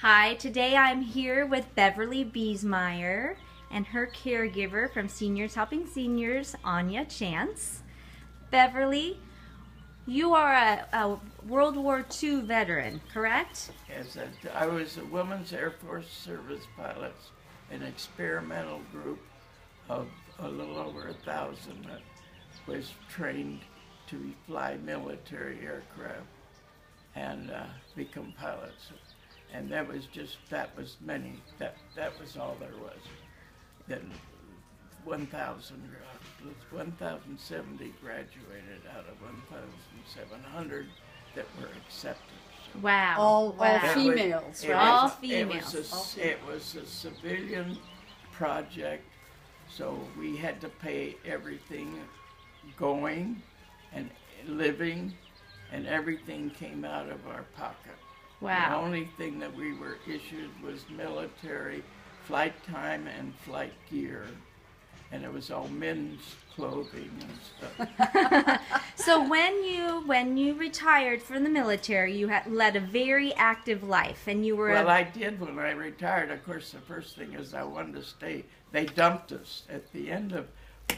Hi, today I'm here with Beverly Beesmyer and her caregiver from Seniors Helping Seniors, Anya Chance. Beverly, you are a World War II veteran, correct? Yes, I was a Women's Air Force Service pilots, an experimental group of a little over 1,000 that was trained to fly military aircraft and become pilots. And that was many, that was all there was. Then 1,070 graduated out of 1,700 that were accepted. So Wow. All wow. females, right? All females. It was a civilian project, so we had to pay everything going and living, and everything came out of our pocket. Wow. The only thing that we were issued was military flight time and flight gear, and it was all men's clothing and stuff. So when you retired from the military, you had led a very active life, and you were Well, I did when I retired. Of course, the first thing is I wanted to stay. They dumped us at the end of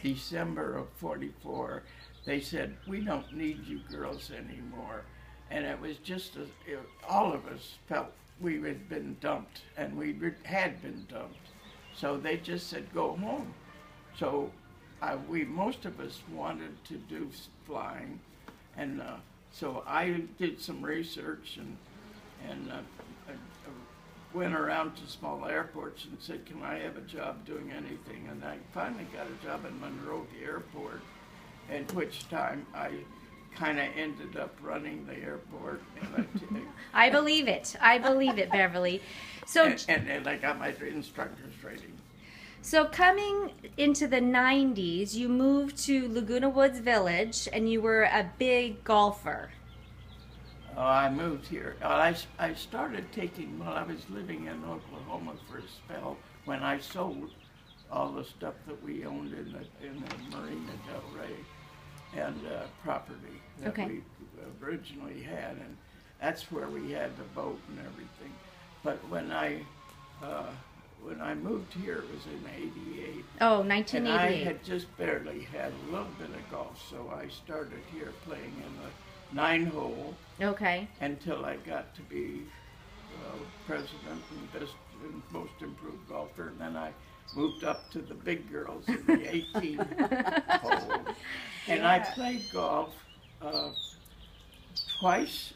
December of '44. They said, "We don't need you girls anymore." And it was just, all of us felt we had been dumped, and we had been dumped. So they just said, "Go home." So most of us wanted to do flying, and so I did some research and I went around to small airports and said, "Can I have a job doing anything?" And I finally got a job in Monroe Airport, at which time I kind of ended up running the airport. And I believe it. I believe it, Beverly. So and I got my instructor's training. So coming into the 90s, you moved to Laguna Woods Village, and you were a big golfer. Oh, I moved here. Well, I started taking, I was living in Oklahoma for a spell when I sold all the stuff that we owned in the Marina Del Rey and property that we originally had, and that's where we had the boat and everything. But when I moved here, it was in '88. Oh, And 1988. I had just barely had a little bit of golf, so I started here playing in the 9-hole Okay. until I got to be president and best and most improved golfer, and then I moved up to the big girls in the 18 hole. And I played golf twice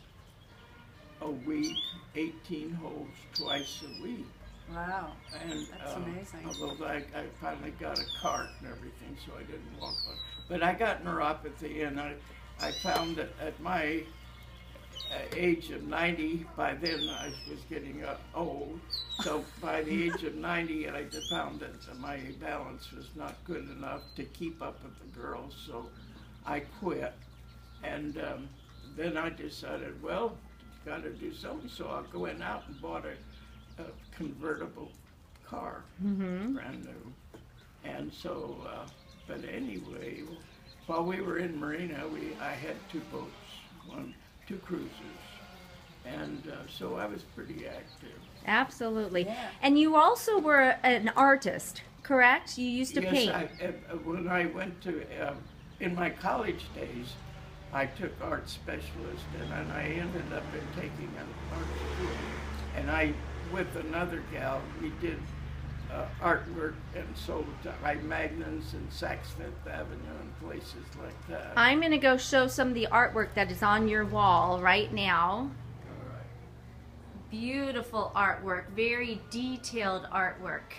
a week, 18 holes twice a week. Wow, And that's amazing. although I finally got a cart and everything, so I didn't walk on. But I got neuropathy, and I found that at my age of 90, by then I was getting old. So by the age of 90, I just found that my balance was not good enough to keep up with the girls, so I quit. And then I decided, well, got to do something, so I went out and bought a convertible car, brand new. And so, but anyway, while we were in Marina, I had 2 boats, 2 cruises, and so I was pretty active. Absolutely. Yeah. And you also were an artist, correct? You used to paint. Yes, when I went to, in my college days, I took art specialist, and I ended up taking an art school. And with another gal, we did artwork and sold magnums in Saks Fifth Avenue and places like that. I'm going to go show some of the artwork that is on your wall right now. All right. Beautiful artwork, very detailed artwork.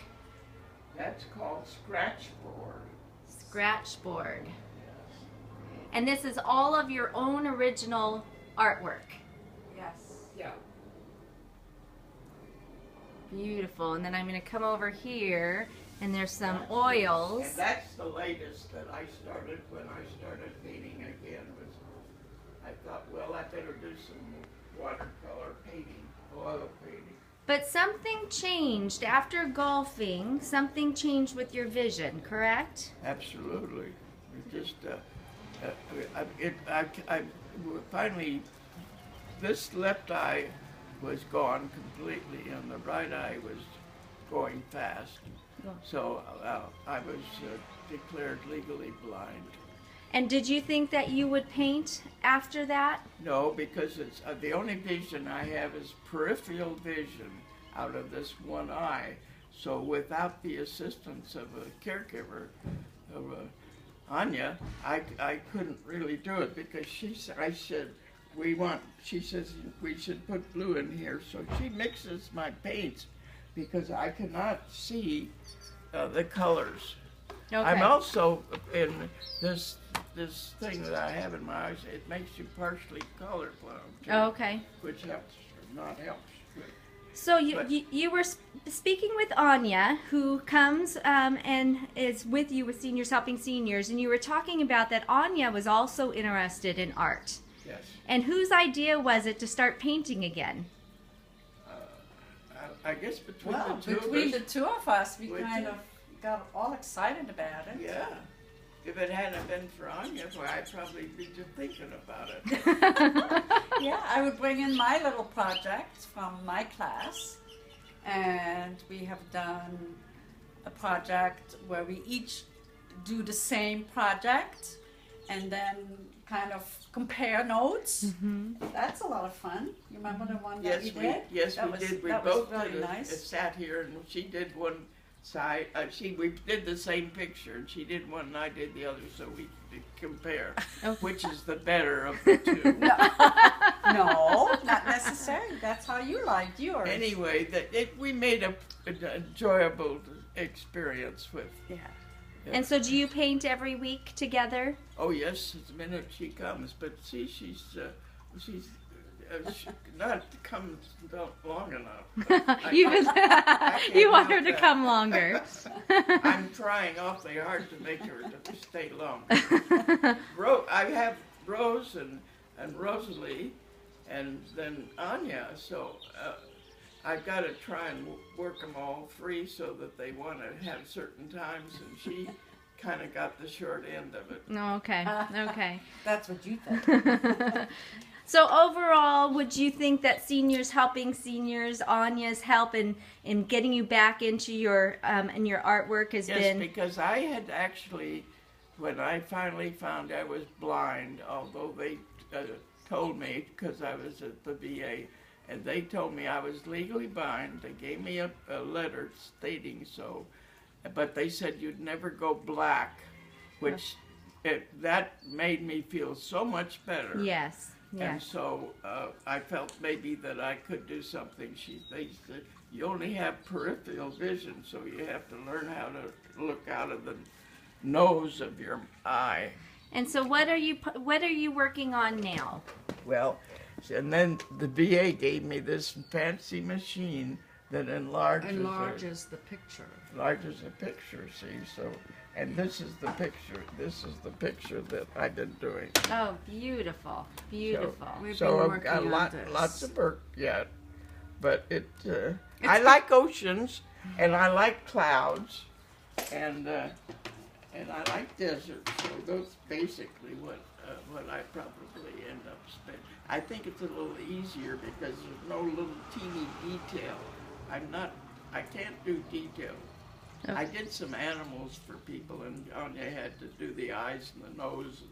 That's called scratchboard. Scratchboard. And this is all of your own original artwork. Yes. Yeah. Beautiful. And then I'm going to come over here, and there's some oils. And that's the latest that I started when I started painting again. I thought, well, I better do some watercolor painting, oil painting. But something changed after golfing. Something changed with your vision, correct? Absolutely. It just, I finally, this left eye was gone completely, and the right eye was going fast. So I was declared legally blind. And did you think that you would paint after that? No, because it's the only vision I have is peripheral vision out of this one eye. So without the assistance of a caregiver, of Anya, I couldn't really do it because I said, she says we should put blue in here. So she mixes my paints because I cannot see the colors. Okay. I'm also in this thing that I have in my eyes. It makes you partially colorblind, too, Okay. which helps, not helps. So you were speaking with Anya, who comes and is with you with Seniors Helping Seniors, and you were talking about that Anya was also interested in art. Yes. And whose idea was it to start painting again? I guess between Well, the two between of the us. two of us, we Would kind you? of got all excited about it. Yeah. If it hadn't been for Anya, well, I'd probably be just thinking about it. Yeah, I would bring in my little projects from my class, and we have done a project where we each do the same project and then kind of compare notes. That's a lot of fun. You remember the one that Yes, we did? yes, That we was- did. We that was both very did. nice. It sat here, and she did one side. We did the same picture, and she did one, and I did the other, so we could compare which is the better of the two. No, not necessarily. That's how you liked yours. Anyway, we made an enjoyable experience with. Yeah. And so do you paint every week together? Oh yes, the minute she comes, but see, she's not come long enough. You can't want her help to that. come longer. I'm trying awfully hard to make her to stay longer. I have Rose and Rosalie, and then Anya. So I've got to try and work them all free so that they want to have certain times, and she kind of got the short end of it. Okay. Okay. That's what you think. So overall, would you think that Seniors Helping Seniors, Anya's help in getting you back into your artwork has Yes, been? because I had actually, when I finally found I was blind, although they told me, because I was at the VA, and they told me I was legally blind. They gave me a letter stating so, but they said you'd never go black, which that made me feel so much better. Yes. And Yes. so I felt maybe that I could do something. They said, you only have peripheral vision, so you have to learn how to look out of the nose of your eye. And so what are you working on now? Well, and then the VA gave me this fancy machine that enlarges the picture. enlarges a picture, see, so, and this is the picture that I've been doing. Oh, beautiful. Beautiful. We've So been I've got working on this. lots of work yet, but I like oceans, and I like clouds, and I like deserts, so that's basically what I probably end up spending. I think it's a little easier because there's no little teeny detail. I can't do detail. Okay. I did some animals for people, and Anya had to do the eyes and the nose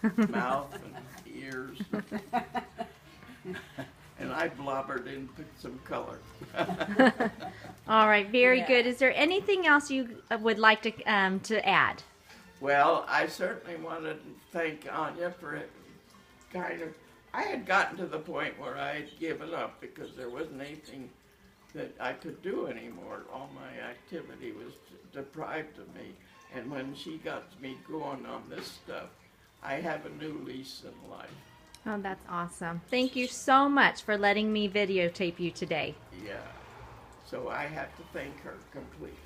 and the mouth and the ears. And I blobbered in, put some color. All right. Very Yeah. good. Is there anything else you would like to add? Well, I certainly want to thank Anya for I had gotten to the point where I had given up because there wasn't anything that I could do anymore. All my activity was deprived of me. And when she got me going on this stuff, I have a new lease in life. Oh, that's awesome. Thank you so much for letting me videotape you today. Yeah. So I have to thank her completely.